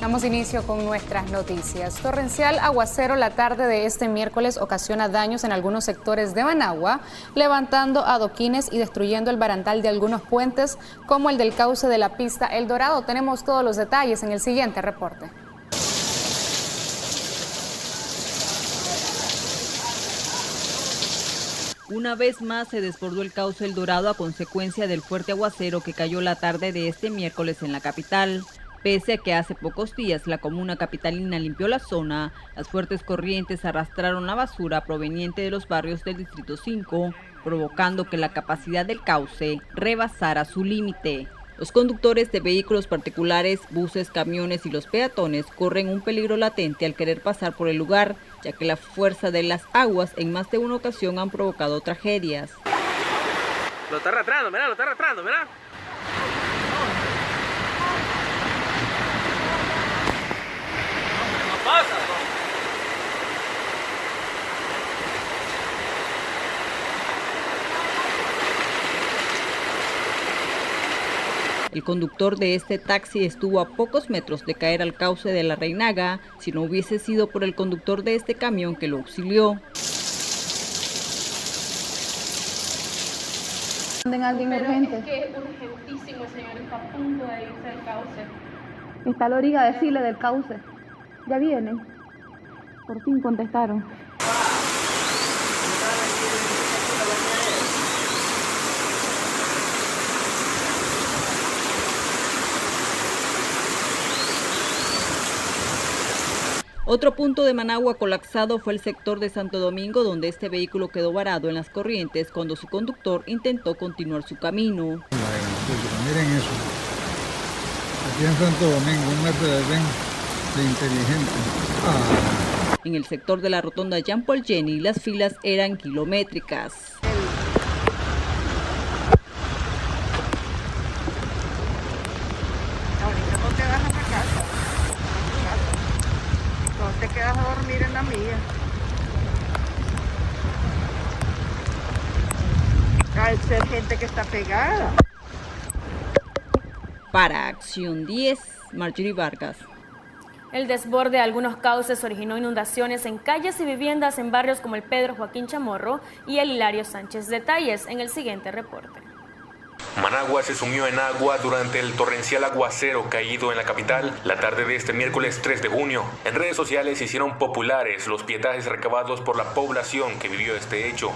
Damos inicio con nuestras noticias. Torrencial aguacero la tarde de este miércoles ocasiona daños en algunos sectores de Managua, levantando adoquines y destruyendo el barandal de algunos puentes, como el del cauce de la pista El Dorado. Tenemos todos los detalles en el siguiente reporte. Una vez más se desbordó el cauce El Dorado a consecuencia del fuerte aguacero que cayó la tarde de este miércoles en la capital. Pese a que hace pocos días la comuna capitalina limpió la zona, las fuertes corrientes arrastraron la basura proveniente de los barrios del Distrito 5, provocando que la capacidad del cauce rebasara su límite. Los conductores de vehículos particulares, buses, camiones y los peatones corren un peligro latente al querer pasar por el lugar, ya que la fuerza de las aguas en más de una ocasión han provocado tragedias. Lo está arrastrando, mirá, lo está arrastrando, mirá. No pasa, no. El conductor de este taxi estuvo a pocos metros de caer al cauce de la Reinaga, si no hubiese sido por el conductor de este camión que lo auxilió. ¿Alguien urgente? Es que es urgentísimo, señor, está a punto de irse del cauce. Está a la orilla, decirle del cauce. Ya vienen. Por fin contestaron. Otro punto de Managua colapsado fue el sector de Santo Domingo, donde este vehículo quedó varado en las corrientes cuando su conductor intentó continuar su camino. Miren eso, aquí en Santo Domingo, un Mercedes-Benz de inteligente. En el sector de la rotonda Jean Paul Jenny, las filas eran kilométricas. Ahorita no te vas a la casa. No te quedas a dormir en la mía. Hay ser gente que está pegada. Para Acción 10, Marjorie Vargas. El desborde de algunos cauces originó inundaciones en calles y viviendas en barrios como el Pedro Joaquín Chamorro y el Hilario Sánchez. Detalles en el siguiente reporte. Managua se sumió en agua durante el torrencial aguacero caído en la capital la tarde de este miércoles 3 de junio. En redes sociales se hicieron populares los pietajes recabados por la población que vivió este hecho.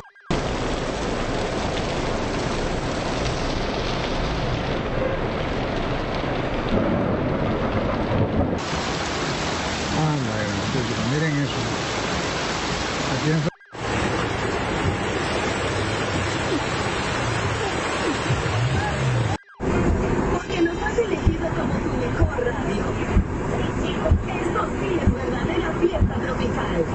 Miren eso. Aquí en Porque nos has elegido como tu mejor radio. Esto sí es verdadera fiesta tropical.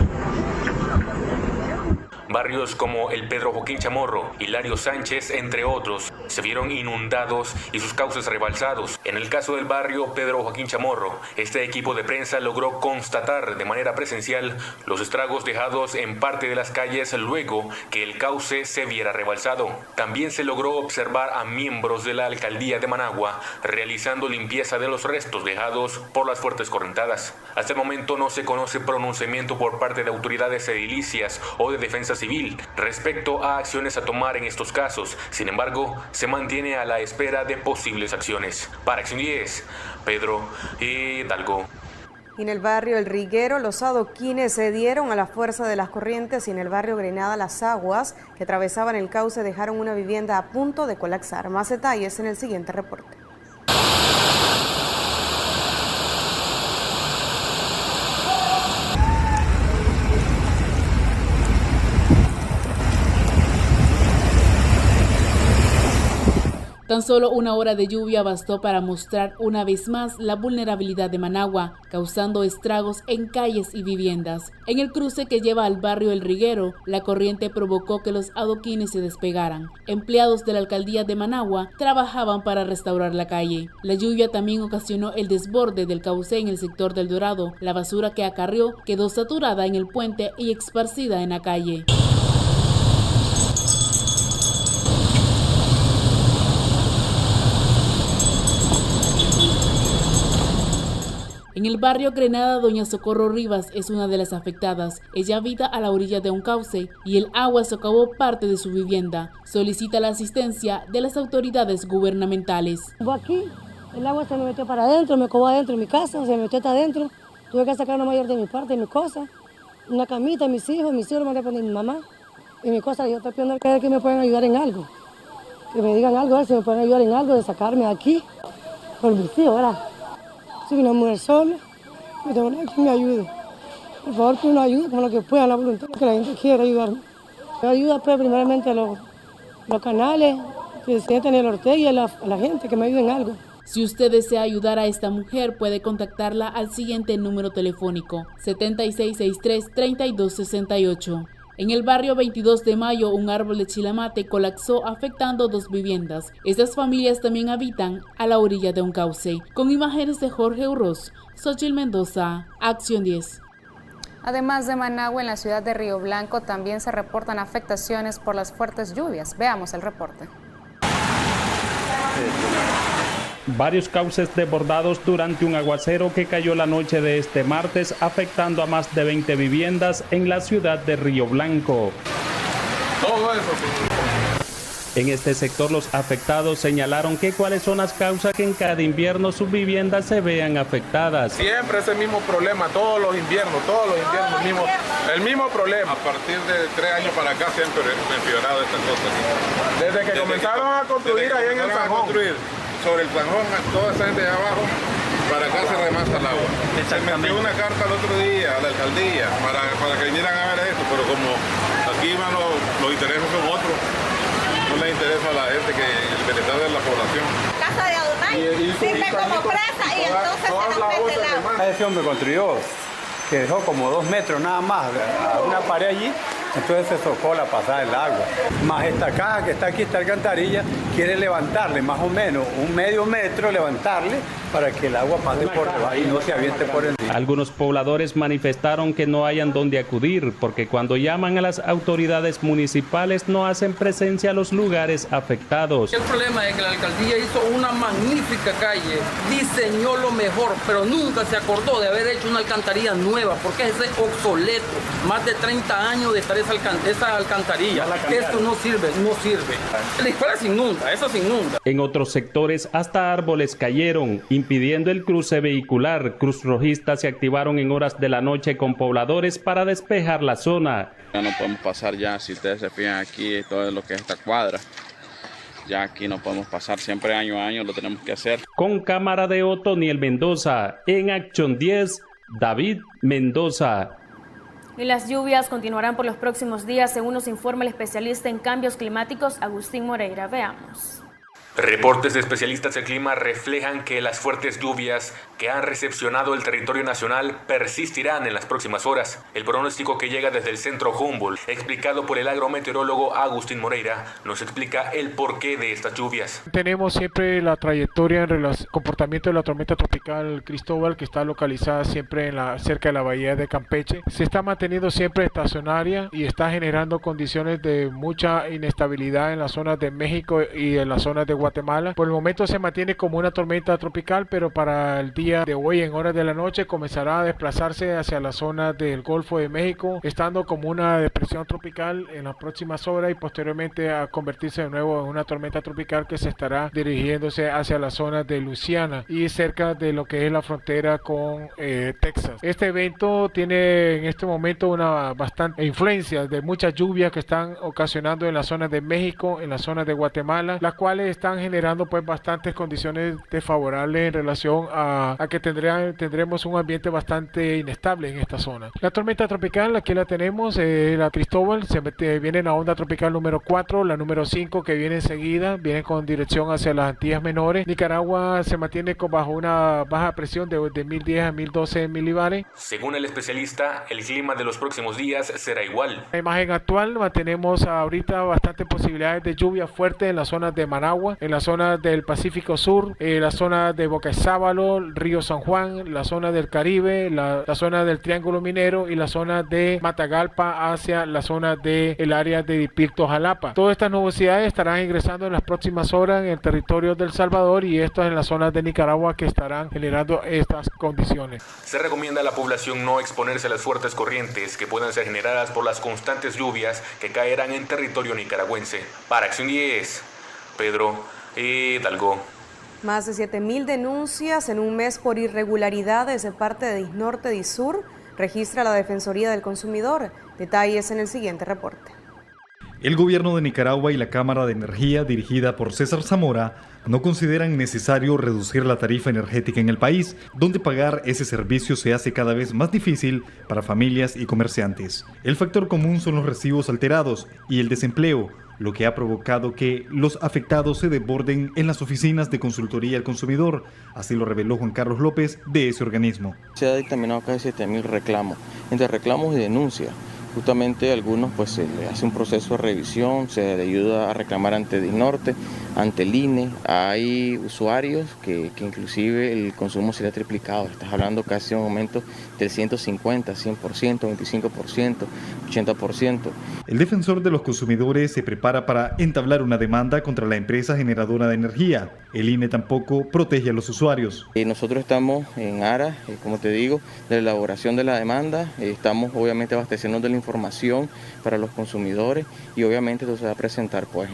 Barrios como el Pedro Joaquín Chamorro, Hilario Sánchez, entre otros, se vieron inundados y sus cauces rebalsados. En el caso del barrio Pedro Joaquín Chamorro, este equipo de prensa logró constatar de manera presencial los estragos dejados en parte de las calles luego que el cauce se viera rebalsado. También se logró observar a miembros de la alcaldía de Managua realizando limpieza de los restos dejados por las fuertes correntadas. Hasta el momento no se conoce pronunciamiento por parte de autoridades edilicias o de defensa civil respecto a acciones a tomar en estos casos. Sin embargo, se mantiene a la espera de posibles acciones. Para Acción 10, Pedro Hidalgo. En el barrio El Riguero, los adoquines se dieron a la fuerza de las corrientes y en el barrio Grenada, las aguas que atravesaban el cauce dejaron una vivienda a punto de colapsar. Más detalles en el siguiente reporte. Tan solo una hora de lluvia bastó para mostrar una vez más la vulnerabilidad de Managua, causando estragos en calles y viviendas. En el cruce que lleva al barrio El Riguero, la corriente provocó que los adoquines se despegaran. Empleados de la alcaldía de Managua trabajaban para restaurar la calle. La lluvia también ocasionó el desborde del cauce en el sector del Dorado. La basura que acarrió quedó saturada en el puente y esparcida en la calle. En el barrio Grenada, doña Socorro Rivas es una de las afectadas. Ella habita a la orilla de un cauce y el agua socavó parte de su vivienda. Solicita la asistencia de las autoridades gubernamentales. Aquí, el agua se me metió para adentro, me cobó adentro de mi casa, se me metió hasta adentro. Tuve que sacar una mayor de mi parte, de mis cosas, una camita, mis hijos lo mandé a poner mi mamá. Y mi cosa, yo estoy pidiendo que me puedan ayudar en algo. Que me digan algo, a ver si me pueden ayudar en algo, de sacarme de aquí, por mis hijos, ¿verdad? Soy una mujer sola, y tengo nadie que me ayude. Por favor, que uno ayude como lo que pueda, la voluntad, que la gente quiera ayudarme. Me ayuda pues primeramente a los canales, presidente Daniel Ortega y a la gente que me ayuden en algo. Si usted desea ayudar a esta mujer, puede contactarla al siguiente número telefónico, 7663-3268. En el barrio 22 de Mayo, un árbol de chilamate colapsó afectando 2 viviendas. Estas familias también habitan a la orilla de un cauce. Con imágenes de Jorge Urroz, Xochitl Mendoza, Acción 10. Además de Managua, en la ciudad de Río Blanco también se reportan afectaciones por las fuertes lluvias. Veamos el reporte. Varios cauces desbordados durante un aguacero que cayó la noche de este martes, afectando a más de 20 viviendas en la ciudad de Río Blanco. Todo eso. En este sector los afectados señalaron que cuáles son las causas que en cada invierno sus viviendas se vean afectadas. Siempre es el mismo problema, todos los inviernos, el mismo problema. A partir de 3 años para acá siempre ha empeorado esta cosa. Desde que comenzaron a construir ahí en el Zanjón. Sobre el Zanjón, toda esa gente de abajo, para acá se remasa el agua. Se metió una carta el otro día a la alcaldía para que vinieran a ver esto, pero como aquí van los intereses son otros, no les interesa a la gente que el bienestar de la población. Casa de Adonai sirve como presa y entonces se nos mete el agua. Ese hombre construyó, que dejó como 2 metros nada más, una pared allí. Entonces se socó la pasada del agua. Más esta caja que está aquí, esta alcantarilla, quiere levantarle más o menos un medio metro, levantarle para que el agua pase por debajo y no se aviente por encima. Algunos pobladores manifestaron que no hayan dónde acudir porque cuando llaman a las autoridades municipales no hacen presencia a los lugares afectados. El problema es que la alcaldía hizo una magnífica calle, diseñó lo mejor, pero nunca se acordó de haber hecho una alcantarilla nueva porque es obsoleto. Más de 30 años de estar esa alcantarilla. Esto no sirve. La escuela se inunda, eso se inunda. En otros sectores hasta árboles cayeron, impidiendo el cruce vehicular. Cruz Rojistas se activaron en horas de la noche con pobladores para despejar la zona. Ya no podemos pasar ya, si ustedes se fijan aquí, todo lo que es esta cuadra. Ya aquí no podemos pasar, siempre año a año lo tenemos que hacer. Con cámara de Otoniel Mendoza, en Acción 10, David Mendoza. Y las lluvias continuarán por los próximos días, según nos informa el especialista en cambios climáticos, Agustín Moreira. Veamos. Reportes de especialistas del clima reflejan que las fuertes lluvias que han recepcionado el territorio nacional persistirán en las próximas horas. El pronóstico que llega desde el centro Humboldt, explicado por el agrometeorólogo Agustín Moreira, nos explica el porqué de estas lluvias. Tenemos siempre la trayectoria en el comportamiento de la tormenta tropical Cristóbal, que está localizada siempre cerca de la bahía de Campeche. Se está manteniendo siempre estacionaria y está generando condiciones de mucha inestabilidad en las zonas de México y en las zonas de Guatemala. Por el momento se mantiene como una tormenta tropical, pero para el día de hoy, en horas de la noche, comenzará a desplazarse hacia la zona del Golfo de México, estando como una depresión tropical en las próximas horas y posteriormente a convertirse de nuevo en una tormenta tropical que se estará dirigiéndose hacia la zona de Luisiana y cerca de lo que es la frontera con Texas. Este evento tiene en este momento una bastante influencia de muchas lluvias que están ocasionando en la zona de México, en la zona de Guatemala, las cuales están generando pues bastantes condiciones desfavorables en relación a que tendremos un ambiente bastante inestable en esta zona. La tormenta tropical, aquí la tenemos, la Cristóbal, viene en la onda tropical número 4, la número 5 que viene enseguida, viene con dirección hacia las Antillas Menores. Nicaragua se mantiene bajo una baja presión de 1010 a 1012 milibares. Según el especialista, el clima de los próximos días será igual. La imagen actual, mantenemos ahorita bastantes posibilidades de lluvia fuerte en las zonas de Managua, en la zona del Pacífico Sur, la zona de Boca de Sábalo, Río San Juan, la zona del Caribe, la zona del Triángulo Minero y la zona de Matagalpa hacia la zona del área de Dipilto, Jalapa. Todas estas nubosidades estarán ingresando en las próximas horas en el territorio de El Salvador y esto en las zonas de Nicaragua que estarán generando estas condiciones. Se recomienda a la población no exponerse a las fuertes corrientes que puedan ser generadas por las constantes lluvias que caerán en territorio nicaragüense. Para Acción 10, Pedro Hidalgo. Más de 7.000 denuncias en un mes por irregularidades de parte de Disnorte Disur registra la Defensoría del Consumidor. Detalles en el siguiente reporte. El gobierno de Nicaragua y la Cámara de Energía, dirigida por César Zamora, no consideran necesario reducir la tarifa energética en el país, donde pagar ese servicio se hace cada vez más difícil para familias y comerciantes. El factor común son los recibos alterados y el desempleo, lo que ha provocado que los afectados se desborden en las oficinas de consultoría al consumidor. Así lo reveló Juan Carlos López de ese organismo. Se ha dictaminado casi 7.000 reclamos, entre reclamos y denuncias. Justamente a algunos pues se le hace un proceso de revisión, se le ayuda a reclamar ante Disnorte, ante el INE. Hay usuarios que inclusive el consumo se le ha triplicado. Estás hablando casi de un aumento del 150, 100%, 25%, 80%. El defensor de los consumidores se prepara para entablar una demanda contra la empresa generadora de energía. El INE tampoco protege a los usuarios. Nosotros estamos en aras, como te digo, de la elaboración de la demanda. Estamos obviamente abasteciendo de la información para los consumidores y obviamente esto se va a presentar pues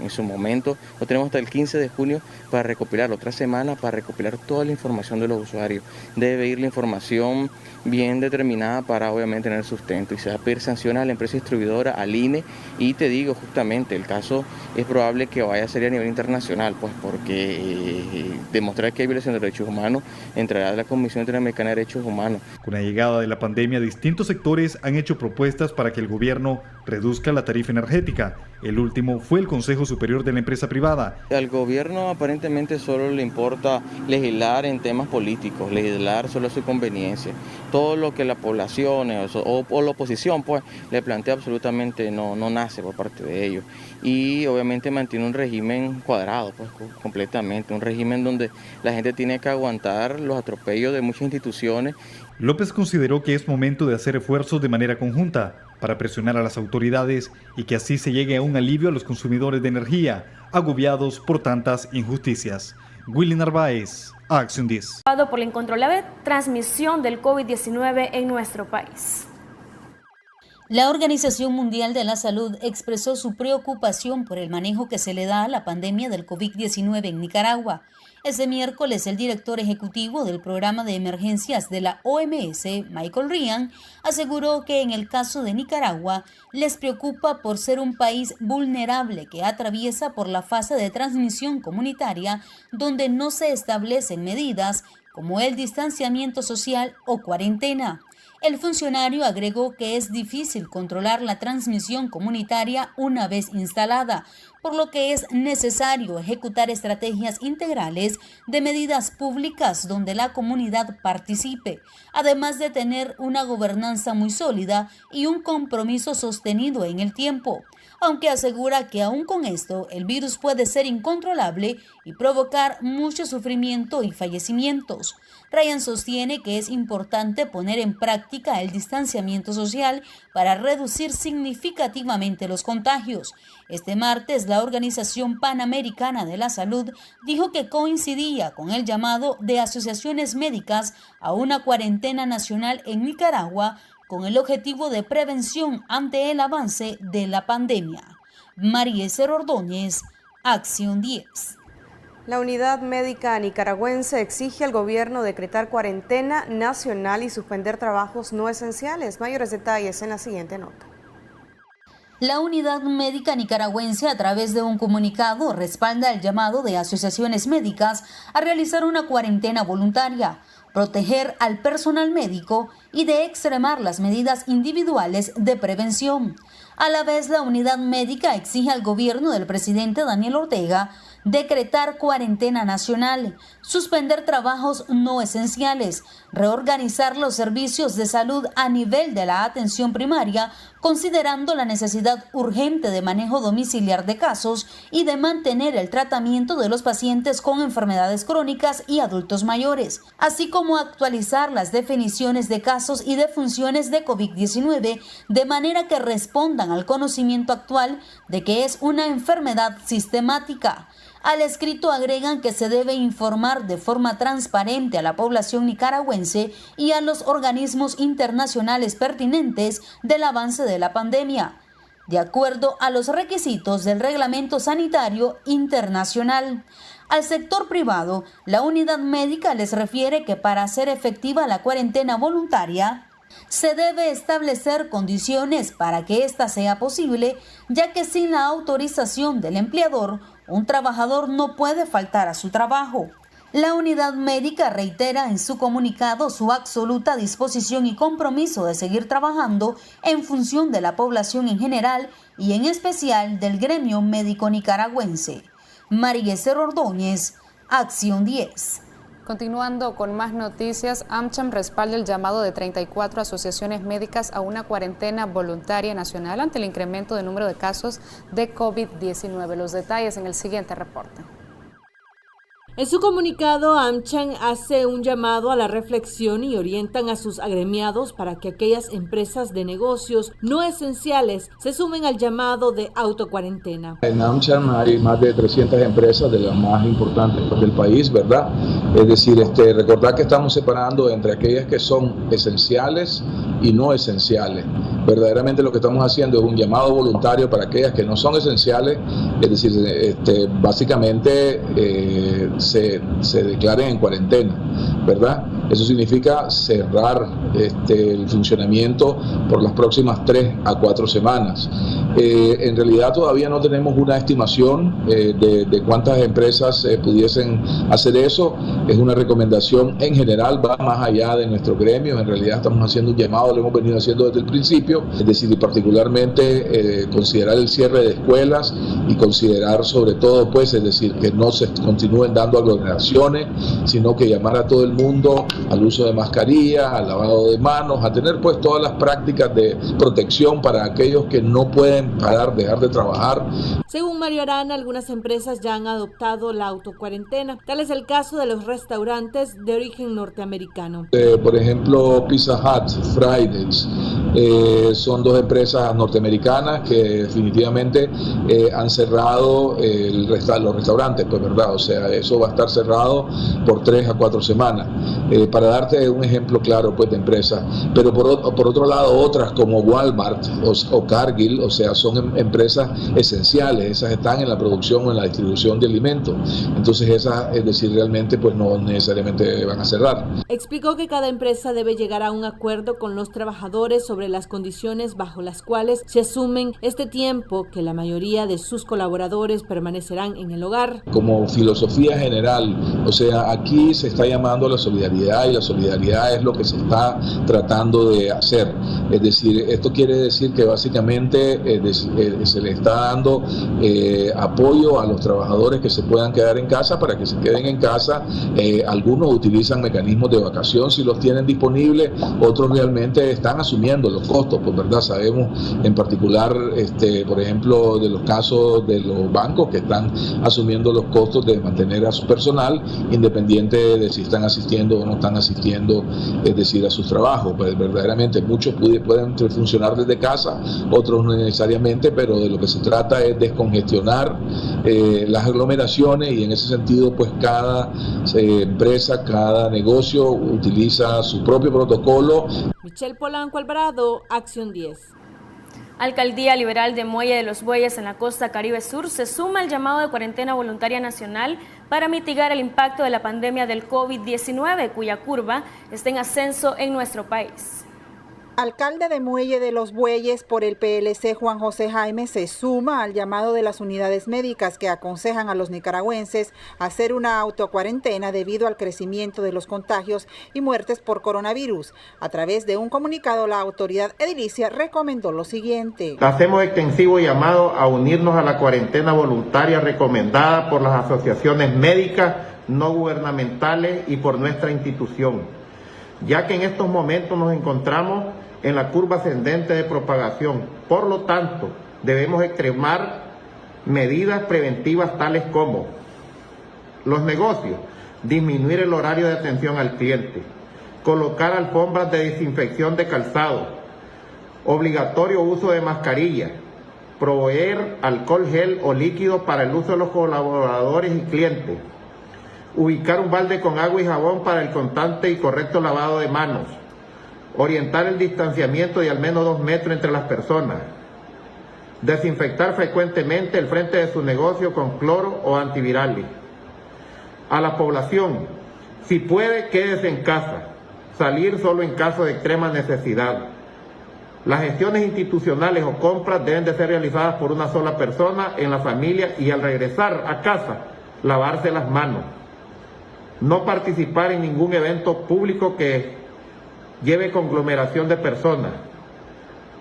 en su momento. Lo tenemos hasta el 15 de junio para recopilar, otra semana para recopilar toda la información de los usuarios. Debe ir la información bien determinada para obviamente tener sustento y se va a pedir sanciones a la empresa distribuidora, al INE, y te digo justamente, el caso es probable que vaya a ser a nivel internacional, pues porque demostrar que hay violación de derechos humanos entrará a la Comisión Interamericana de Derechos Humanos. Con la llegada de la pandemia, distintos sectores han hecho propuestas para que el gobierno reduzca la tarifa energética. El último fue el Consejo Superior de la Empresa Privada. Al gobierno aparentemente solo le importa legislar en temas políticos, legislar solo a su conveniencia. Todo lo que la población o la oposición pues le plantea absolutamente no nace por parte de ellos. Y obviamente mantiene un régimen cuadrado, pues completamente, un régimen donde la gente tiene que aguantar los atropellos de muchas instituciones. López consideró que es momento de hacer esfuerzos de manera conjunta para presionar a las autoridades y que así se llegue a un alivio a los consumidores de energía, agobiados por tantas injusticias. Willy Narváez, Acción 10. Por la incontrolable transmisión del COVID-19 en nuestro país. La Organización Mundial de la Salud expresó su preocupación por el manejo que se le da a la pandemia del COVID-19 en Nicaragua. Este miércoles, el director ejecutivo del programa de emergencias de la OMS, Michael Ryan, aseguró que en el caso de Nicaragua les preocupa por ser un país vulnerable que atraviesa por la fase de transmisión comunitaria donde no se establecen medidas como el distanciamiento social o cuarentena. El funcionario agregó que es difícil controlar la transmisión comunitaria una vez instalada, por lo que es necesario ejecutar estrategias integrales de medidas públicas donde la comunidad participe, además de tener una gobernanza muy sólida y un compromiso sostenido en el tiempo, aunque asegura que aún con esto el virus puede ser incontrolable y provocar mucho sufrimiento y fallecimientos. Ryan sostiene que es importante poner en práctica el distanciamiento social para reducir significativamente los contagios. Este martes, la Organización Panamericana de la Salud dijo que coincidía con el llamado de asociaciones médicas a una cuarentena nacional en Nicaragua con el objetivo de prevención ante el avance de la pandemia. Marieser Ordóñez, Acción 10. La Unidad Médica Nicaragüense exige al gobierno decretar cuarentena nacional y suspender trabajos no esenciales. Mayores detalles en la siguiente nota. La Unidad Médica Nicaragüense, a través de un comunicado, respalda el llamado de asociaciones médicas a realizar una cuarentena voluntaria, proteger al personal médico y de extremar las medidas individuales de prevención. A la vez, la unidad médica exige al gobierno del presidente Daniel Ortega decretar cuarentena nacional, suspender trabajos no esenciales, reorganizar los servicios de salud a nivel de la atención primaria, considerando la necesidad urgente de manejo domiciliar de casos y de mantener el tratamiento de los pacientes con enfermedades crónicas y adultos mayores, así como actualizar las definiciones de casos y defunciones de COVID-19 de manera que respondan al conocimiento actual de que es una enfermedad sistemática. Al escrito agregan que se debe informar de forma transparente a la población nicaragüense y a los organismos internacionales pertinentes del avance de la pandemia, de acuerdo a los requisitos del Reglamento Sanitario Internacional. Al sector privado, la unidad médica les refiere que para hacer efectiva la cuarentena voluntaria, se debe establecer condiciones para que ésta sea posible, ya que sin la autorización del empleador, un trabajador no puede faltar a su trabajo. La unidad médica reitera en su comunicado su absoluta disposición y compromiso de seguir trabajando en función de la población en general y en especial del gremio médico nicaragüense. Marigueser Ordóñez, Acción 10. Continuando con más noticias, AmCham respalda el llamado de 34 asociaciones médicas a una cuarentena voluntaria nacional ante el incremento del número de casos de COVID-19. Los detalles en el siguiente reporte. En su comunicado, AmCham hace un llamado a la reflexión y orientan a sus agremiados para que aquellas empresas de negocios no esenciales se sumen al llamado de autocuarentena. En AmCham hay más de 300 empresas de las más importantes del país, ¿verdad? Es decir, recordar que estamos separando entre aquellas que son esenciales y no esenciales. Verdaderamente lo que estamos haciendo es un llamado voluntario para aquellas que no son esenciales, es decir, básicamente se declaren en cuarentena, ¿verdad? Eso significa cerrar el funcionamiento por las próximas 3 a 4 semanas. En realidad todavía no tenemos una estimación de cuántas empresas pudiesen hacer eso. Es una recomendación en general, va más allá de nuestro gremio. En realidad estamos haciendo un llamado, lo hemos venido haciendo desde el principio, es decir, y particularmente considerar el cierre de escuelas y considerar sobre todo, pues, es decir, que no se continúen dando aglomeraciones, sino que llamar a todo el mundo al uso de mascarilla, al lavado de manos, a tener pues todas las prácticas de protección para aquellos que no pueden dejar de trabajar. Según Mario Arana, algunas empresas ya han adoptado la autocuarentena. Tal es el caso de los restaurantes de origen norteamericano. Por ejemplo, Pizza Hut, Fridays, son 2 empresas norteamericanas que definitivamente han cerrado los restaurantes, pues, ¿verdad? O sea, eso va a estar cerrado por 3 a 4 semanas. Para darte un ejemplo claro, pues, de empresas. Pero por otro lado, otras como Walmart o Cargill, o sea, son empresas esenciales. Esas están en la producción o en la distribución de alimentos. Entonces esas, es decir, realmente pues no necesariamente van a cerrar. Explicó que cada empresa debe llegar a un acuerdo con los trabajadores sobre las condiciones bajo las cuales se asumen este tiempo que la mayoría de sus colaboradores permanecerán en el hogar. Como filosofía general, o sea, aquí se está llamando a la solidaridad y la solidaridad es lo que se está tratando de hacer. Es decir, esto quiere decir que básicamente se le está dando apoyo a los trabajadores que se puedan quedar en casa para que se queden en casa. Algunos utilizan mecanismos de vacación si los tienen disponibles, otros realmente están asumiendo los costos, pues, ¿verdad? Sabemos en particular, por ejemplo, de los casos de los bancos que están asumiendo los costos de mantener a su personal, independiente de si están asistiendo o no están asistiendo, es decir, a sus trabajos. Pues verdaderamente muchos pueden funcionar desde casa, otros no necesariamente, pero de lo que se trata es descongestionar las aglomeraciones y en ese sentido pues cada empresa, cada negocio utiliza su propio protocolo. Michelle Polanco Alvarado, Acción 10. Alcaldía Liberal de Muelle de los Bueyes en la costa Caribe Sur se suma al llamado de cuarentena voluntaria nacional para mitigar el impacto de la pandemia del COVID-19, cuya curva está en ascenso en nuestro país. Alcalde de Muelle de los Bueyes por el PLC, Juan José Jaime, se suma al llamado de las unidades médicas que aconsejan a los nicaragüenses hacer una autocuarentena debido al crecimiento de los contagios y muertes por coronavirus. A través de un comunicado, la autoridad edilicia recomendó lo siguiente. Hacemos extensivo llamado a unirnos a la cuarentena voluntaria recomendada por las asociaciones médicas no gubernamentales y por nuestra institución, ya que en estos momentos nos encontramos en la curva ascendente de propagación. Por lo tanto, debemos extremar medidas preventivas tales como los negocios, disminuir el horario de atención al cliente, colocar alfombras de desinfección de calzado, obligatorio uso de mascarilla, proveer alcohol gel o líquido para el uso de los colaboradores y clientes, ubicar un balde con agua y jabón para el constante y correcto lavado de manos, orientar el distanciamiento de al menos 2 metros entre las personas, desinfectar frecuentemente el frente de su negocio con cloro o antivirales. A la población, si puede, quédese en casa, salir solo en caso de extrema necesidad. Las gestiones institucionales o compras deben de ser realizadas por una sola persona en la familia y al regresar a casa, lavarse las manos. No participar en ningún evento público que lleve conglomeración de personas.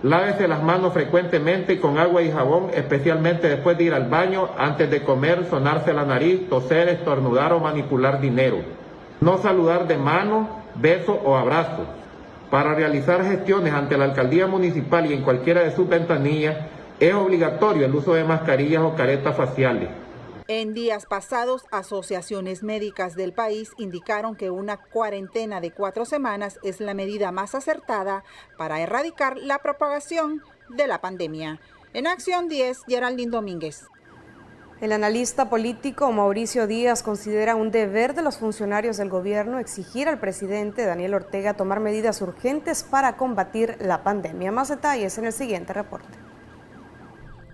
Lávese las manos frecuentemente con agua y jabón, especialmente después de ir al baño, antes de comer, sonarse la nariz, toser, estornudar o manipular dinero. No saludar de mano, beso o abrazo. Para realizar gestiones ante la alcaldía municipal y en cualquiera de sus ventanillas, es obligatorio el uso de mascarillas o caretas faciales. En días pasados, asociaciones médicas del país indicaron que una cuarentena de 4 semanas es la medida más acertada para erradicar la propagación de la pandemia. En Acción 10, Geraldine Domínguez. El analista político Mauricio Díaz considera un deber de los funcionarios del gobierno exigir al presidente Daniel Ortega tomar medidas urgentes para combatir la pandemia. Más detalles en el siguiente reporte.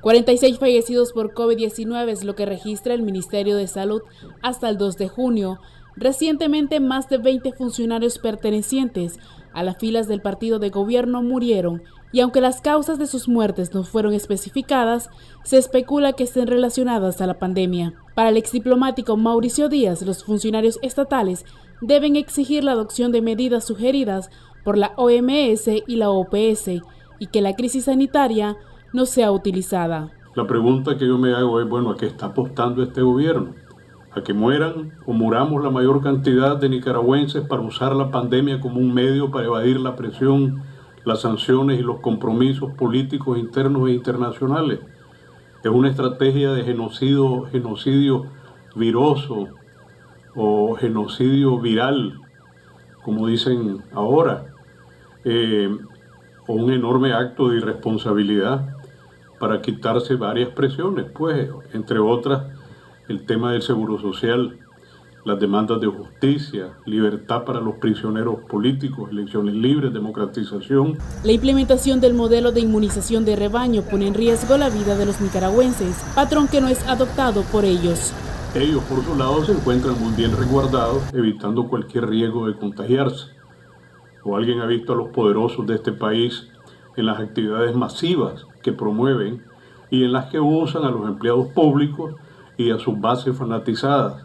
46 fallecidos por COVID-19 es lo que registra el Ministerio de Salud hasta el 2 de junio. Recientemente, más de 20 funcionarios pertenecientes a las filas del partido de gobierno murieron, y aunque las causas de sus muertes no fueron especificadas, se especula que estén relacionadas a la pandemia. Para el exdiplomático Mauricio Díaz, los funcionarios estatales deben exigir la adopción de medidas sugeridas por la OMS y la OPS, y que la crisis sanitaria no sea utilizada. La pregunta que yo me hago es, ¿a qué está apostando este gobierno? ¿A que mueran o muramos la mayor cantidad de nicaragüenses para usar la pandemia como un medio para evadir la presión, las sanciones y los compromisos políticos internos e internacionales? Es una estrategia de genocidio viroso o genocidio viral, como dicen ahora, o un enorme acto de irresponsabilidad para quitarse varias presiones, entre otras el tema del seguro social, las demandas de justicia, libertad para los prisioneros políticos, elecciones libres, democratización. La implementación del modelo de inmunización de rebaño pone en riesgo la vida de los nicaragüenses, patrón que no es adoptado por ellos. Ellos, por su lado, se encuentran muy bien resguardados, evitando cualquier riesgo de contagiarse. ¿O alguien ha visto a los poderosos de este país en las actividades masivas que promueven y en las que usan a los empleados públicos y a sus bases fanatizadas?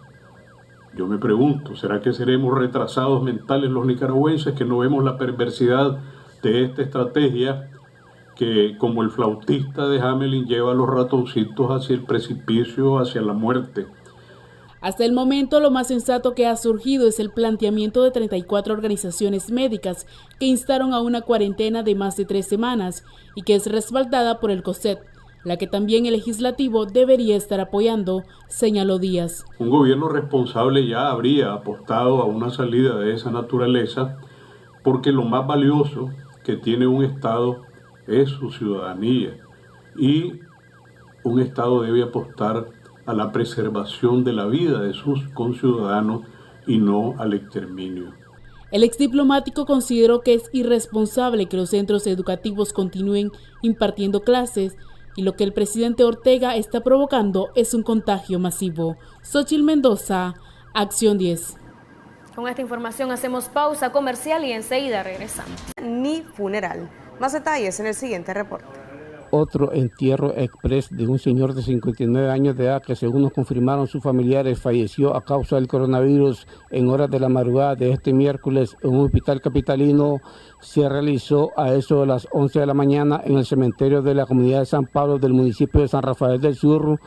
Yo me pregunto, ¿será que seremos retrasados mentales los nicaragüenses que no vemos la perversidad de esta estrategia que, como el flautista de Hamelin, lleva a los ratoncitos hacia el precipicio, hacia la muerte? Hasta el momento, lo más sensato que ha surgido es el planteamiento de 34 organizaciones médicas que instaron a una cuarentena de más de 3 semanas y que es respaldada por el COSET, la que también el legislativo debería estar apoyando, señaló Díaz. Un gobierno responsable ya habría apostado a una salida de esa naturaleza, porque lo más valioso que tiene un Estado es su ciudadanía, y un Estado debe apostar a la preservación de la vida de sus conciudadanos y no al exterminio. El exdiplomático consideró que es irresponsable que los centros educativos continúen impartiendo clases y lo que el presidente Ortega está provocando es un contagio masivo. Xochitl Mendoza, Acción 10. Con esta información hacemos pausa comercial y enseguida regresamos. Ni funeral. Más detalles en el siguiente reporte. Otro entierro express de un señor de 59 años de edad que, según nos confirmaron sus familiares, falleció a causa del coronavirus en horas de la madrugada de este miércoles en un hospital capitalino, se realizó a eso de las 11 de la mañana en el cementerio de la comunidad de San Pablo del municipio de San Rafael del Sur,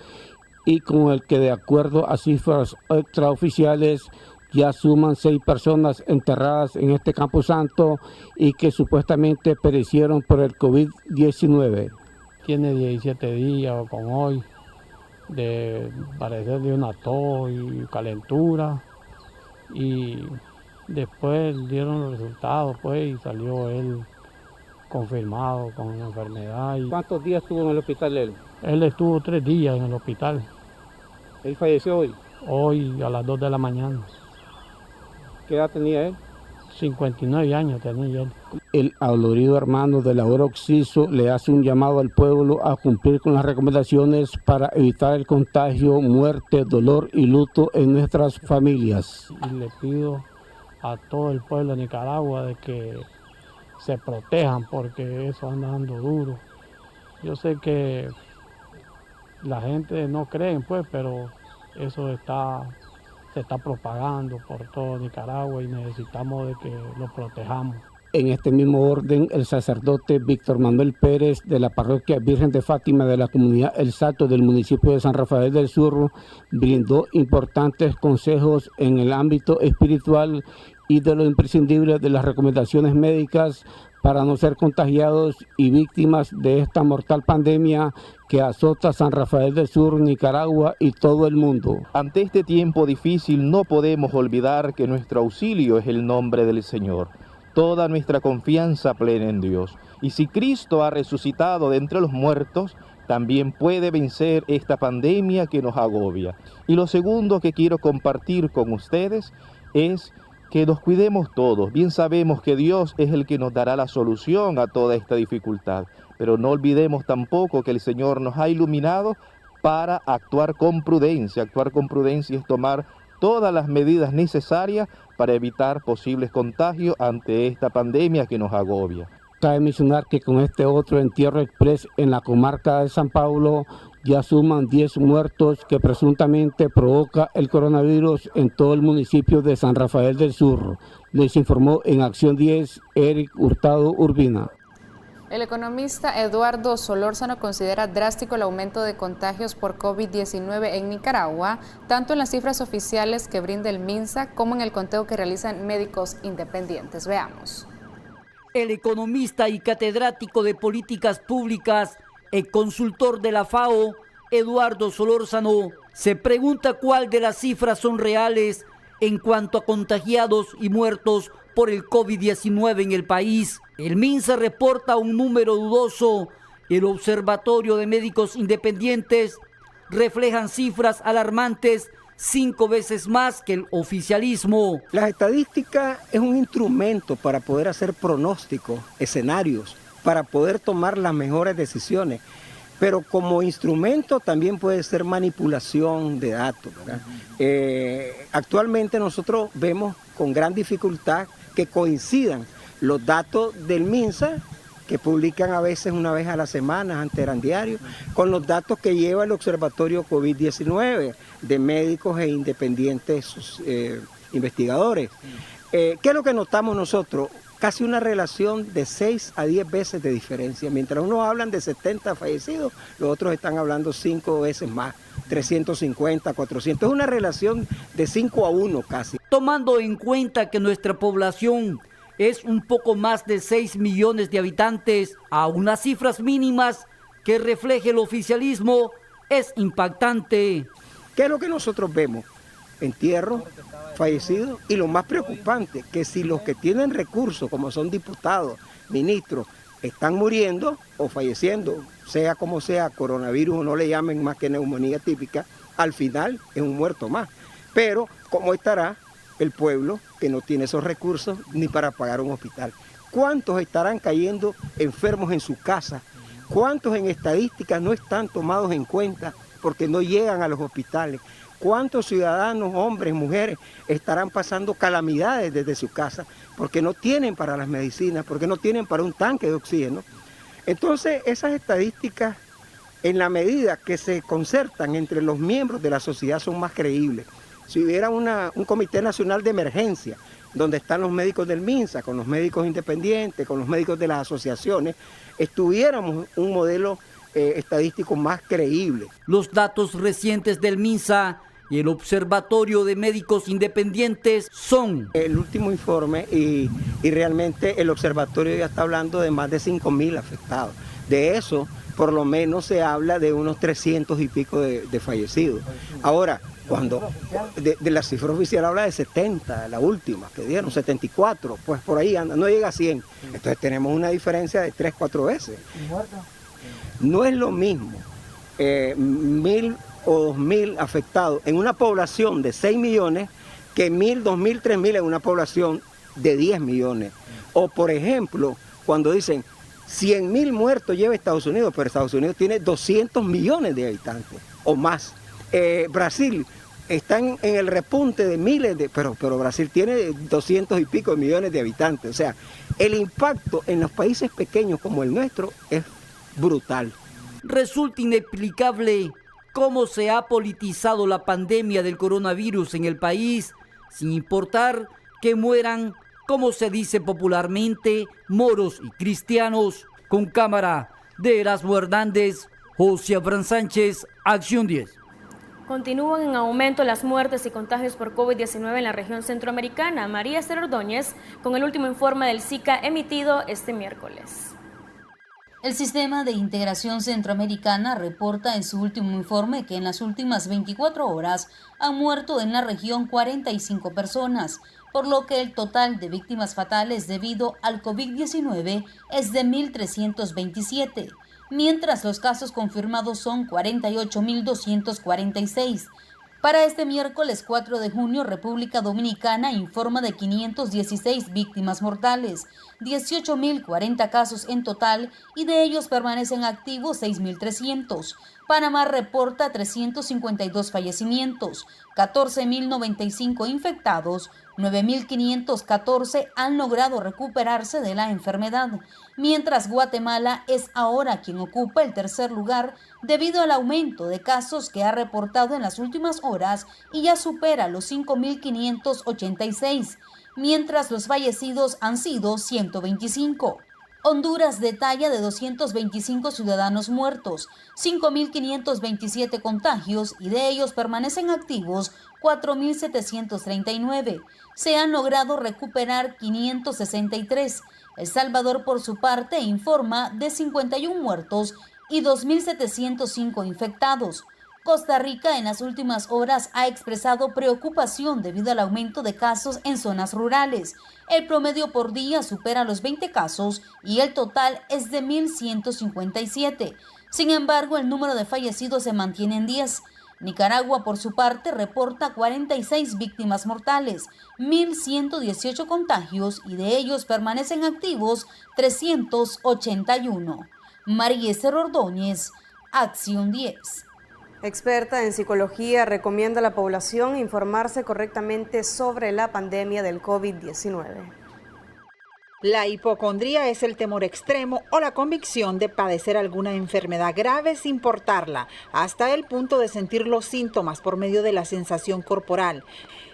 y con el que, de acuerdo a cifras extraoficiales, ya suman 6 personas enterradas en este camposanto y que supuestamente perecieron por el COVID-19. Tiene 17 días con hoy de parecer de una tos y calentura, y después dieron los resultados pues, y salió él confirmado con la enfermedad. ¿Cuántos días estuvo en el hospital él? Él estuvo 3 días en el hospital. ¿Él falleció hoy? Hoy a las 2 de la mañana. ¿Qué edad tenía él? 59 años tenía él. El adolorido hermano del ahora occiso le hace un llamado al pueblo a cumplir con las recomendaciones para evitar el contagio, muerte, dolor y luto en nuestras familias. Y le pido a todo el pueblo de Nicaragua de que se protejan porque eso anda dando duro. Yo sé que la gente no cree pues, pero eso se está propagando por todo Nicaragua y necesitamos de que lo protejamos. En este mismo orden, el sacerdote Víctor Manuel Pérez de la parroquia Virgen de Fátima de la comunidad El Salto del municipio de San Rafael del Sur brindó importantes consejos en el ámbito espiritual y de lo imprescindible de las recomendaciones médicas para no ser contagiados y víctimas de esta mortal pandemia que azota San Rafael del Sur, Nicaragua y todo el mundo. Ante este tiempo difícil no podemos olvidar que nuestro auxilio es el nombre del Señor. Toda nuestra confianza plena en Dios. Y si Cristo ha resucitado de entre los muertos, también puede vencer esta pandemia que nos agobia. Y lo segundo que quiero compartir con ustedes es que nos cuidemos todos. Bien sabemos que Dios es el que nos dará la solución a toda esta dificultad, pero no olvidemos tampoco que el Señor nos ha iluminado para actuar con prudencia. Actuar con prudencia es tomar todas las medidas necesarias para evitar posibles contagios ante esta pandemia que nos agobia. Cabe mencionar que con este otro entierro express en la comarca de San Pablo ya suman 10 muertos que presuntamente provoca el coronavirus en todo el municipio de San Rafael del Sur. Les informó en Acción 10 Eric Hurtado Urbina. El economista Eduardo Solórzano considera drástico el aumento de contagios por COVID-19 en Nicaragua, tanto en las cifras oficiales que brinda el MINSA como en el conteo que realizan médicos independientes. Veamos. El economista y catedrático de políticas públicas, el consultor de la FAO, Eduardo Solórzano, se pregunta cuál de las cifras son reales en cuanto a contagiados y muertos por el COVID-19 en el país. El MINSA reporta un número dudoso. El Observatorio de Médicos Independientes reflejan cifras alarmantes 5 veces más que el oficialismo. La estadística es un instrumento para poder hacer pronósticos, escenarios, para poder tomar las mejores decisiones. Pero como instrumento también puede ser manipulación de datos, ¿verdad? Actualmente nosotros vemos con gran dificultad que coincidan los datos del MINSA, que publican a veces una vez a la semana, antes eran diarios, con los datos que lleva el Observatorio COVID-19 de médicos e independientes investigadores. ¿Qué es lo que notamos nosotros? Casi una relación de 6 a 10 veces de diferencia. Mientras unos hablan de 70 fallecidos, los otros están hablando 5 veces más, 350, 400. Es una relación de 5 a 1 casi. Tomando en cuenta que nuestra población es un poco más de 6 millones de habitantes, a unas cifras mínimas que refleje el oficialismo, es impactante. ¿Qué es lo que nosotros vemos? Entierros, fallecidos, y lo más preocupante, que si los que tienen recursos, como son diputados, ministros, están muriendo o falleciendo, sea como sea, coronavirus o no le llamen más que neumonía típica, al final es un muerto más. Pero, ¿cómo estará el pueblo que no tiene esos recursos ni para pagar un hospital? ¿Cuántos estarán cayendo enfermos en su casa? ¿Cuántos en estadísticas no están tomados en cuenta porque no llegan a los hospitales? ¿cuántos ciudadanos, hombres, mujeres, estarán pasando calamidades desde su casa porque no tienen para las medicinas, porque no tienen para un tanque de oxígeno? Entonces, esas estadísticas, en la medida que se concertan entre los miembros de la sociedad, son más creíbles. Si hubiera un Comité Nacional de Emergencia, donde están los médicos del MINSA, con los médicos independientes, con los médicos de las asociaciones, estuviéramos un modelo estadístico más creíble. Los datos recientes del MINSA y el Observatorio de Médicos Independientes son el último informe y realmente el observatorio ya está hablando de más de 5.000 afectados. De eso, por lo menos se habla de unos 300 y pico de fallecidos. Ahora, cuando de la cifra oficial habla de 70, la última que dieron, 74, pues por ahí anda, no llega a 100. Entonces tenemos una diferencia de 3, 4 veces. No es lo mismo 1.000 o 2.000 afectados en una población de 6 millones que 1.000, 2.000, 3.000 en una población de 10 millones. O por ejemplo, cuando dicen 100.000 muertos lleva Estados Unidos, pero Estados Unidos tiene 200 millones de habitantes o más. Brasil está en el repunte de miles pero Brasil tiene 200 y pico millones de habitantes. O sea, el impacto en los países pequeños como el nuestro es brutal. Resulta inexplicable cómo se ha politizado la pandemia del coronavirus en el país, sin importar que mueran, como se dice popularmente, moros y cristianos. Con cámara de Erasmo Hernández, José Abraham Sánchez, Acción 10. Continúan en aumento las muertes y contagios por COVID-19 en la región centroamericana. María Esther Ordóñez con el último informe del SICA emitido este miércoles. El Sistema de Integración Centroamericana reporta en su último informe que en las últimas 24 horas han muerto en la región 45 personas, por lo que el total de víctimas fatales debido al COVID-19 es de 1.327, mientras los casos confirmados son 48.246. Para este miércoles 4 de junio, República Dominicana informa de 516 víctimas mortales, 18.040 casos en total y de ellos permanecen activos 6.300. Panamá reporta 352 fallecimientos, 14.095 infectados, 9.514 han logrado recuperarse de la enfermedad, mientras Guatemala es ahora quien ocupa el tercer lugar debido al aumento de casos que ha reportado en las últimas horas y ya supera los 5.586, mientras los fallecidos han sido 125. Honduras detalla de 225 ciudadanos muertos, 5.527 contagios y de ellos permanecen activos 4.739. Se han logrado recuperar 563. El Salvador, por su parte, informa de 51 muertos y 2.705 infectados. Costa Rica en las últimas horas ha expresado preocupación debido al aumento de casos en zonas rurales. El promedio por día supera los 20 casos y el total es de 1.157. Sin embargo, el número de fallecidos se mantiene en 10. Nicaragua, por su parte, reporta 46 víctimas mortales, 1.118 contagios y de ellos permanecen activos 381. María Esther Ordóñez, Acción 10. Experta en psicología recomienda a la población informarse correctamente sobre la pandemia del COVID-19. La hipocondría es el temor extremo o la convicción de padecer alguna enfermedad grave sin portarla, hasta el punto de sentir los síntomas por medio de la sensación corporal.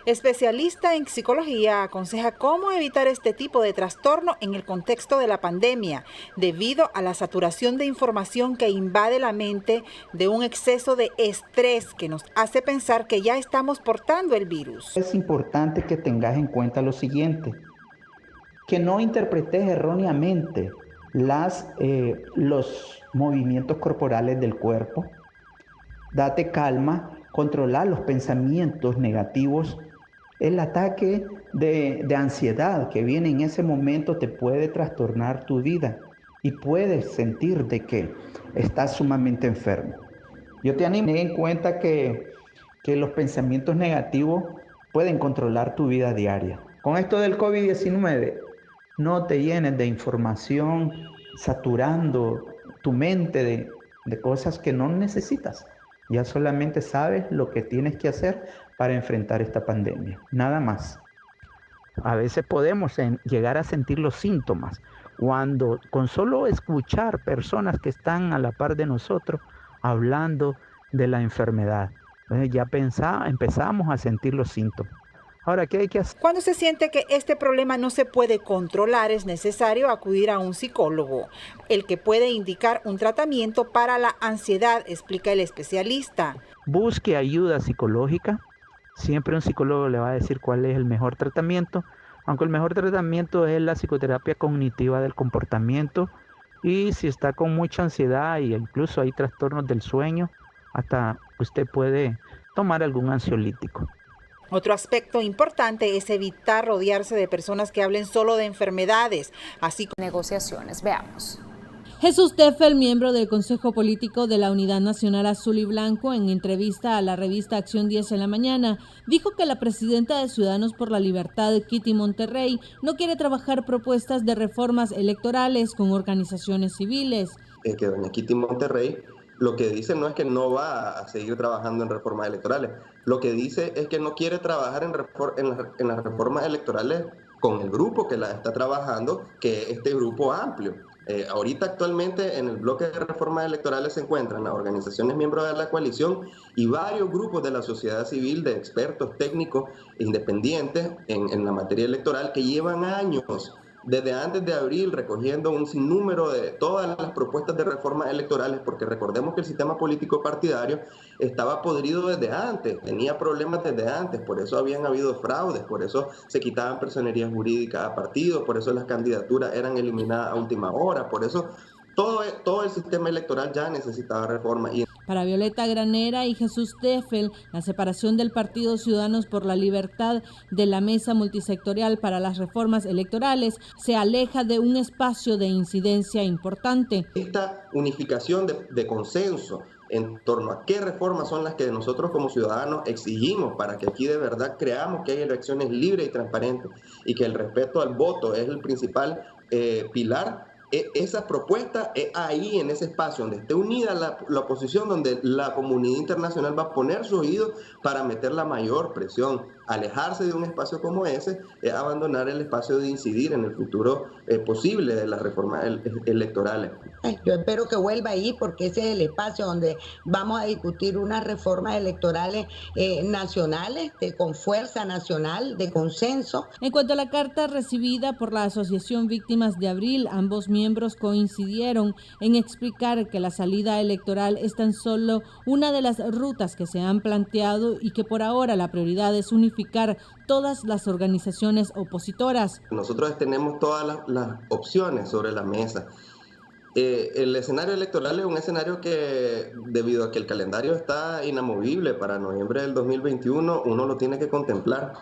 Especialista en psicología aconseja cómo evitar este tipo de trastorno en el contexto de la pandemia, debido a la saturación de información que invade la mente, de un exceso de estrés que nos hace pensar que ya estamos portando el virus. Es importante que tengas en cuenta lo siguiente, que no interpretes erróneamente los movimientos corporales del cuerpo. Date calma, controlar los pensamientos negativos. El ataque de ansiedad que viene en ese momento te puede trastornar tu vida y puedes sentir de que estás sumamente enfermo. Yo te animo a tener en cuenta que los pensamientos negativos pueden controlar tu vida diaria. Con esto del COVID-19, no te llenes de información saturando tu mente de cosas que no necesitas. Ya solamente sabes lo que tienes que hacer para enfrentar esta pandemia, nada más. A veces podemos llegar a sentir los síntomas cuando con solo escuchar personas que están a la par de nosotros hablando de la enfermedad. Entonces ya empezamos a sentir los síntomas. Ahora, ¿qué hay que hacer? Cuando se siente que este problema no se puede controlar, es necesario acudir a un psicólogo, el que puede indicar un tratamiento para la ansiedad, explica el especialista. Busque ayuda psicológica. Siempre un psicólogo le va a decir cuál es el mejor tratamiento, aunque el mejor tratamiento es la psicoterapia cognitiva del comportamiento, y si está con mucha ansiedad e incluso hay trastornos del sueño, hasta usted puede tomar algún ansiolítico. Otro aspecto importante es evitar rodearse de personas que hablen solo de enfermedades, así como negociaciones. Veamos. Jesús Teffel, miembro del Consejo Político de la Unidad Nacional Azul y Blanco, en entrevista a la revista Acción 10 en la mañana, dijo que la presidenta de Ciudadanos por la Libertad, Kitty Monterrey, no quiere trabajar propuestas de reformas electorales con organizaciones civiles. Que doña Kitty Monterrey lo que dice no es que no va a seguir trabajando en reformas electorales, lo que dice es que no quiere trabajar en las reformas electorales con el grupo que la está trabajando, que es este grupo amplio. Ahorita actualmente en el bloque de reformas electorales se encuentran las organizaciones miembros de la coalición y varios grupos de la sociedad civil, de expertos técnicos independientes en la materia electoral, que llevan años, desde antes de abril, recogiendo un sinnúmero de todas las propuestas de reformas electorales, porque recordemos que el sistema político partidario estaba podrido desde antes, tenía problemas desde antes, por eso habían habido fraudes, por eso se quitaban personerías jurídicas a partidos, por eso las candidaturas eran eliminadas a última hora, por eso todo el sistema electoral ya necesitaba reforma. Para Violeta Granera y Jesús Teffel, la separación del Partido Ciudadanos por la Libertad de la Mesa Multisectorial para las Reformas Electorales se aleja de un espacio de incidencia importante. Esta unificación de consenso en torno a qué reformas son las que nosotros como ciudadanos exigimos para que aquí de verdad creamos que hay elecciones libres y transparentes y que el respeto al voto es el principal pilar. Esa propuesta es ahí, en ese espacio donde esté unida la oposición, donde la comunidad internacional va a poner su oído para meter la mayor presión. Alejarse de un espacio como ese es abandonar el espacio de incidir en el futuro posible de las reformas electorales. Yo espero que vuelva ahí, porque ese es el espacio donde vamos a discutir unas reformas electorales nacionales, con fuerza nacional, de consenso. En cuanto a la carta recibida por la Asociación Víctimas de Abril, ambos miembros coincidieron en explicar que la salida electoral es tan solo una de las rutas que se han planteado y que por ahora la prioridad es unificar todas las organizaciones opositoras. Nosotros tenemos todas las opciones sobre la mesa. El escenario electoral es un escenario que, debido a que el calendario está inamovible para noviembre del 2021, uno lo tiene que contemplar.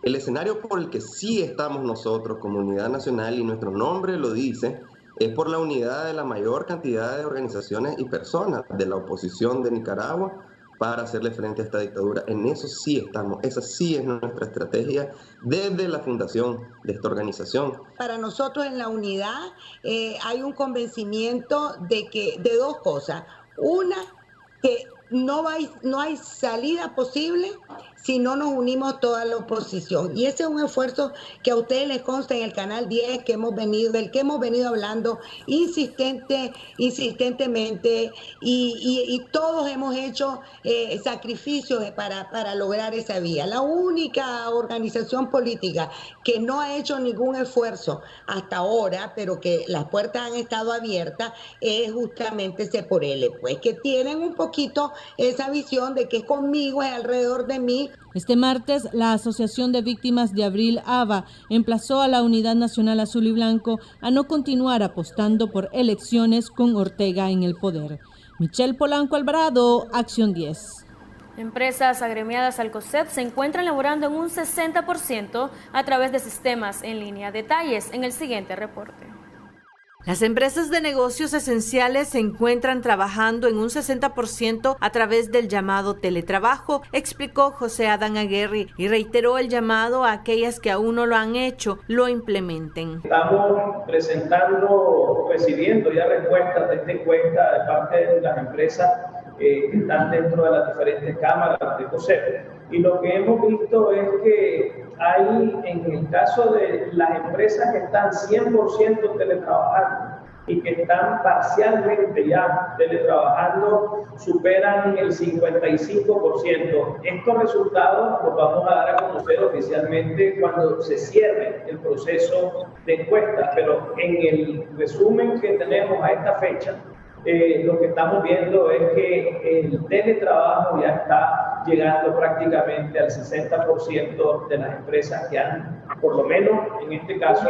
El escenario por el que sí estamos nosotros, Comunidad Nacional, y nuestro nombre lo dice, es por la unidad de la mayor cantidad de organizaciones y personas de la oposición de Nicaragua para hacerle frente a esta dictadura. En eso sí estamos, esa sí es nuestra estrategia desde la fundación de esta organización. Para nosotros en la unidad hay un convencimiento de dos cosas. Una, que no hay salida posible si no nos unimos toda la oposición. Y ese es un esfuerzo que a ustedes les consta en el Canal 10, del que hemos venido hablando insistentemente, y todos hemos hecho sacrificios para lograr esa vía. La única organización política que no ha hecho ningún esfuerzo hasta ahora, pero que las puertas han estado abiertas, es justamente C4L, pues, que tienen un poquito esa visión de que es conmigo, es alrededor de mí. Este martes, la Asociación de Víctimas de Abril, AVA, emplazó a la Unidad Nacional Azul y Blanco a no continuar apostando por elecciones con Ortega en el poder. Michelle Polanco Alvarado, Acción 10. Empresas agremiadas al COSEP se encuentran laborando en un 60% a través de sistemas en línea. Detalles en el siguiente reporte. Las empresas de negocios esenciales se encuentran trabajando en un 60% a través del llamado teletrabajo, explicó José Adán Aguirre, y reiteró el llamado a aquellas que aún no lo han hecho, lo implementen. Estamos recibiendo ya respuestas de esta encuesta de parte de las empresas que están dentro de las diferentes cámaras de COSEP. Y lo que hemos visto es que hay, en el caso de las empresas que están 100% teletrabajando y que están parcialmente ya teletrabajando, superan el 55%. Estos resultados los vamos a dar a conocer oficialmente cuando se cierre el proceso de encuesta, pero en el resumen que tenemos a esta fecha, lo que estamos viendo es que el teletrabajo ya está llegando prácticamente al 60% de las empresas que han, por lo menos en este caso,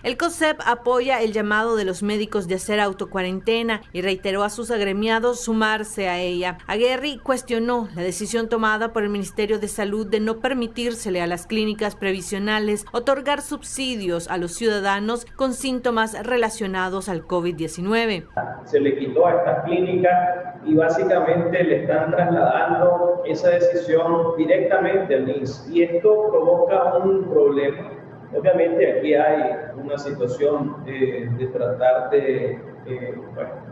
El COSEP apoya el llamado de los médicos de hacer autocuarentena y reiteró a sus agremiados sumarse a ella. Aguerri cuestionó la decisión tomada por el Ministerio de Salud de no permitírsele a las clínicas previsionales otorgar subsidios a los ciudadanos con síntomas relacionados al COVID-19. Se le quitó a estas clínicas y básicamente le están trasladando esa decisión directamente al INSS, y esto provoca un problema. Obviamente aquí hay una situación de tratar de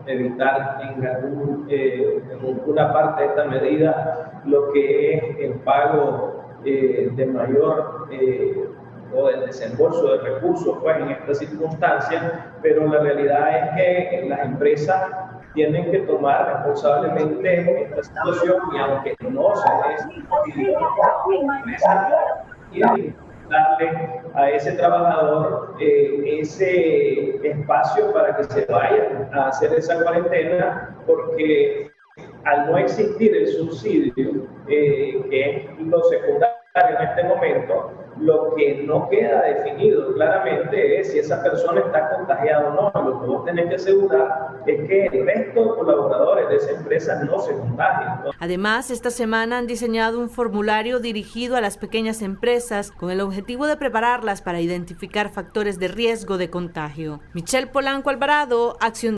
evitar en alguna parte de esta medida lo que es el pago de mayor o el desembolso de recursos en estas circunstancias, pero la realidad es que las empresas tienen que tomar responsablemente esta situación, y aunque no se darle a ese trabajador ese espacio para que se vaya a hacer esa cuarentena, porque al no existir el subsidio, que es lo secundario en este momento, lo que no queda definido claramente es si esa persona está contagiada o no. Lo que vos tenés que asegurar es que el resto de colaboradores de esa empresa no se contagien. Además, esta semana han diseñado un formulario dirigido a las pequeñas empresas con el objetivo de prepararlas para identificar factores de riesgo de contagio. Michelle Polanco Alvarado, Acción.